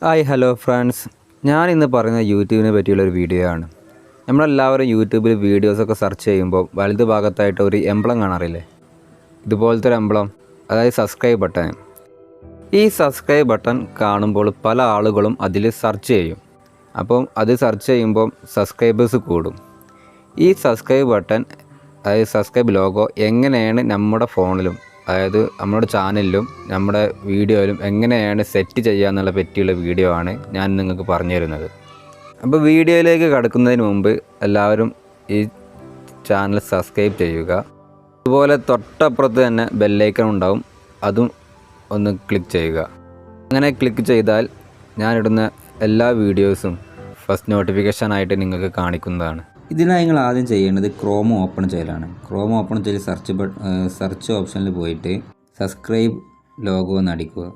Hi hello friends, ഞാൻ ഇന്ന് പറയുന്ന യൂട്യൂബിനെ പറ്റിയുള്ളൊരു വീഡിയോ ആണ്. നമ്മളെല്ലാവരും യൂട്യൂബിൽ വീഡിയോസൊക്കെ സെർച്ച് ചെയ്യുമ്പോൾ വലത് ഭാഗത്തായിട്ട് ഒരു എംബ്ലം കാണാറില്ലേ? ഇതുപോലത്തെ ഒരു എംബ്ലം, അതായത് സബ്സ്ക്രൈബ് ബട്ടൺ. ഈ സബ്സ്ക്രൈബ് ബട്ടൺ കാണുമ്പോൾ പല ആളുകളും അതിൽ സെർച്ച് ചെയ്യും. അപ്പം അത് സെർച്ച് ചെയ്യുമ്പോൾ സബ്സ്ക്രൈബേഴ്സ് കൂടും. ഈ സബ്സ്ക്രൈബ് ബട്ടൺ, അതായത് സബ്സ്ക്രൈബ് ലോഗോ എങ്ങനെയാണ് നമ്മുടെ ഫോണിലും, അതായത് നമ്മുടെ ചാനലിലും നമ്മുടെ വീഡിയോയിലും എങ്ങനെയാണ് സെറ്റ് ചെയ്യുക എന്നുള്ള പറ്റിയുള്ള വീഡിയോ ആണ് ഞാൻ നിങ്ങൾക്ക് പറഞ്ഞു തരുന്നത്. അപ്പോൾ വീഡിയോയിലേക്ക് കടക്കുന്നതിന് മുമ്പ് എല്ലാവരും ഈ ചാനൽ സബ്സ്ക്രൈബ് ചെയ്യുക. അതുപോലെ തൊട്ടപ്പുറത്ത് തന്നെ ബെല്ലൈക്കൺ ഉണ്ടാവും, അതും ഒന്ന് ക്ലിക്ക് ചെയ്യുക. അങ്ങനെ ക്ലിക്ക് ചെയ്താൽ ഞാനിടുന്ന എല്ലാ വീഡിയോസും ഫസ്റ്റ് നോട്ടിഫിക്കേഷനായിട്ട് നിങ്ങൾക്ക് കാണിക്കുന്നതാണ്. ഇതിനായി നിങ്ങൾ ആദ്യം ചെയ്യേണ്ടത് ക്രോം ഓപ്പൺ ചെയ്യലാണ്. ക്രോം ഓപ്പൺ ചെയ്ത് സെർച്ച് ഓപ്ഷനിൽ പോയിട്ട് സബ്സ്ക്രൈബ് ലോഗോ എന്ന് അടിക്കുക.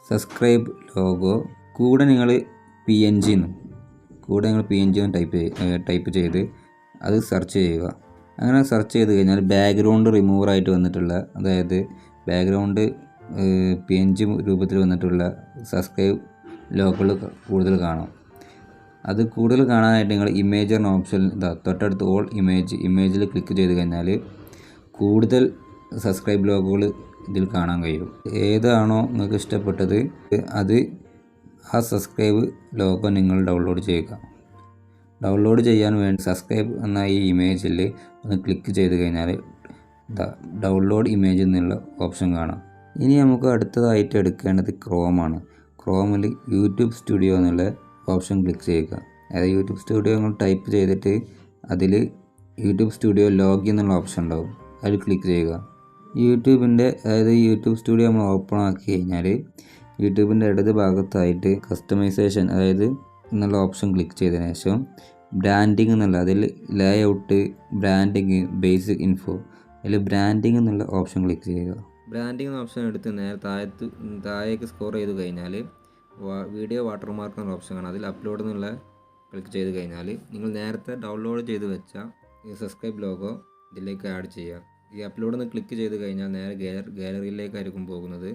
സബ്സ്ക്രൈബ് ലോഗോ കൂടെ നിങ്ങൾ PNG ടൈപ്പ് ചെയ്ത് അത് സെർച്ച് ചെയ്യുക. അങ്ങനെ സെർച്ച് ചെയ്ത് കഴിഞ്ഞാൽ ബാക്ക്ഗ്രൗണ്ട് റിമൂവറായിട്ട് വന്നിട്ടുള്ള, അതായത് ബാക്ക്ഗ്രൗണ്ട് PNG രൂപത്തിൽ വന്നിട്ടുള്ള സബ്സ്ക്രൈബ് ലോഗോകൾ കൂടുതൽ കാണാം. അത് കൂടുതൽ കാണാനായിട്ട് നിങ്ങൾ ഇമേജ് എന്ന ഓപ്ഷൻ തൊട്ടടുത്ത് ഓൾ ഇമേജിൽ ക്ലിക്ക് ചെയ്ത് കഴിഞ്ഞാൽ കൂടുതൽ സബ്സ്ക്രൈബ് ലോഗോകൾ ഇതിൽ കാണാൻ കഴിയും. ഏതാണോ നിങ്ങൾക്ക് ഇഷ്ടപ്പെട്ടത് അത് ആ സബ്സ്ക്രൈബ് ലോഗോ നിങ്ങൾ ഡൗൺലോഡ് ചെയ്യുക. ഡൗൺലോഡ് ചെയ്യാൻ വേണ്ടി സബ്സ്ക്രൈബ് എന്ന ഈ ഇമേജിൽ ഒന്ന് ക്ലിക്ക് ചെയ്ത് കഴിഞ്ഞാൽ ഡൗൺലോഡ് ഇമേജ് എന്നുള്ള ഓപ്ഷൻ കാണാം. ഇനി നമുക്ക് അടുത്തതായിട്ട് എടുക്കേണ്ടത് ക്രോമാണ്. ക്രോമിൽ യൂട്യൂബ് സ്റ്റുഡിയോ എന്നുള്ള ഓപ്ഷൻ ക്ലിക്ക് ചെയ്യുക. അതായത് യൂട്യൂബ് സ്റ്റുഡിയോ നിങ്ങൾ ടൈപ്പ് ചെയ്തിട്ട് അതിൽ യൂട്യൂബ് സ്റ്റുഡിയോ ലോഗിൻ എന്നുള്ള ഓപ്ഷൻ ഉണ്ടാവും, അതിൽ ക്ലിക്ക് ചെയ്യുക. യൂട്യൂബ് സ്റ്റുഡിയോ നമ്മൾ ഓപ്പൺ ആക്കി കഴിഞ്ഞാൽ യൂട്യൂബിൻ്റെ ഇടത് ഭാഗത്തായിട്ട് കസ്റ്റമൈസേഷൻ, അതായത് എന്നുള്ള ഓപ്ഷൻ ക്ലിക്ക് ചെയ്തതിന് ശേഷം ബ്രാൻഡിങ് എന്നുള്ള, അതിൽ ലേഔട്ട്, ബ്രാൻഡിങ്, ബേസിക് ഇൻഫോ, അതിൽ ബ്രാൻഡിങ് എന്നുള്ള ഓപ്ഷൻ ക്ലിക്ക് ചെയ്യുക. ബ്രാൻഡിങ് എന്ന ഓപ്ഷൻ എടുത്ത് നേരെ താഴേക്ക് സ്കോർ ചെയ്ത് കഴിഞ്ഞാൽ വീഡിയോ വാട്ടർമാർക്ക് എന്ന ഓപ്ഷൻ കാണാം. അതിൽ അപ്ലോഡ് എന്നുള്ള ക്ലിക്ക് ചെയ്ത് കഴിഞ്ഞാൽ നിങ്ങൾ നേരത്തെ ഡൗൺലോഡ് ചെയ്ത് വെച്ച ഈ സബ്സ്ക്രൈബ് ലോഗോ ഇതിലേക്ക് ആഡ് ചെയ്യുക. ഈ അപ്ലോഡ് എന്ന് ക്ലിക്ക് ചെയ്ത് കഴിഞ്ഞാൽ നേരെ ഗാലറിയിലേക്കായിരിക്കും പോകുന്നത്.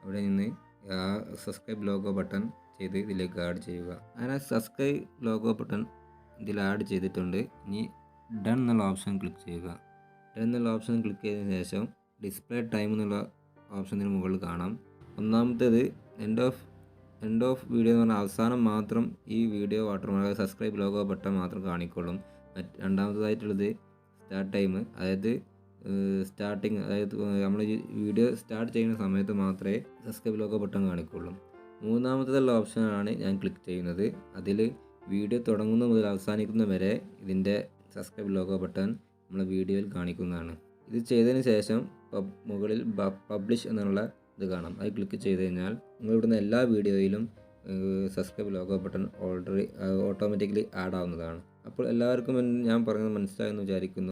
അവിടെ നിന്ന് ആ സബ്സ്ക്രൈബ് ലോഗോ ബട്ടൺ ചെയ്ത് ഇതിലേക്ക് ആഡ് ചെയ്യുക. അങ്ങനെ സബ്സ്ക്രൈബ് ലോഗോ ബട്ടൺ ഇതിൽ ആഡ് ചെയ്തിട്ടുണ്ട്. ഇനി ഡൺ എന്നുള്ള ഓപ്ഷൻ ക്ലിക്ക് ചെയ്യുക. ഡൺ എന്നുള്ള ഓപ്ഷൻ ക്ലിക്ക് ചെയ്തതിന് ശേഷം ഡിസ്പ്ലേ ടൈം എന്നുള്ള ഓപ്ഷന് മുകളിൽ കാണാം. ഒന്നാമത്തേത് എൻഡ് ഓഫ് വീഡിയോ എന്ന് പറഞ്ഞാൽ അവസാനം മാത്രം ഈ video watermark subscribe logo button മാത്രം കാണിക്കൊള്ളും. രണ്ടാമത്തേതായിട്ടുള്ളത് സ്റ്റാർട്ട് ടൈം, അതായത് സ്റ്റാർട്ടിങ്, അതായത് നമ്മൾ ഈ വീഡിയോ സ്റ്റാർട്ട് ചെയ്യുന്ന സമയത്ത് മാത്രമേ സബ്സ്ക്രൈബ് ലോഗോ ബട്ടൺ കാണിക്കുള്ളൂ. മൂന്നാമത്തേതുള്ള ഓപ്ഷനാണ് ഞാൻ ക്ലിക്ക് ചെയ്യുന്നത്. അതിൽ വീഡിയോ തുടങ്ങുന്ന മുതൽ അവസാനിക്കുന്ന വരെ ഇതിൻ്റെ സബ്സ്ക്രൈബ് ലോഗോ ബട്ടൺ നമ്മൾ വീഡിയോയിൽ കാണിക്കുന്നതാണ്. ഇത് ചെയ്തതിന് ശേഷം മുകളിൽ പബ്ലിഷ് എന്നുള്ള ഇത് കാണാം. അത് ക്ലിക്ക് ചെയ്ത് കഴിഞ്ഞാൽ നിങ്ങളിടുന്ന എല്ലാ വീഡിയോയിലും subscribe logo button automatically add ആവുന്നതാണ്. അപ്പോൾ എല്ലാവർക്കും ഞാൻ പറയുന്നത് മനസ്സിലായെന്ന് വിചാരിക്കുന്നു.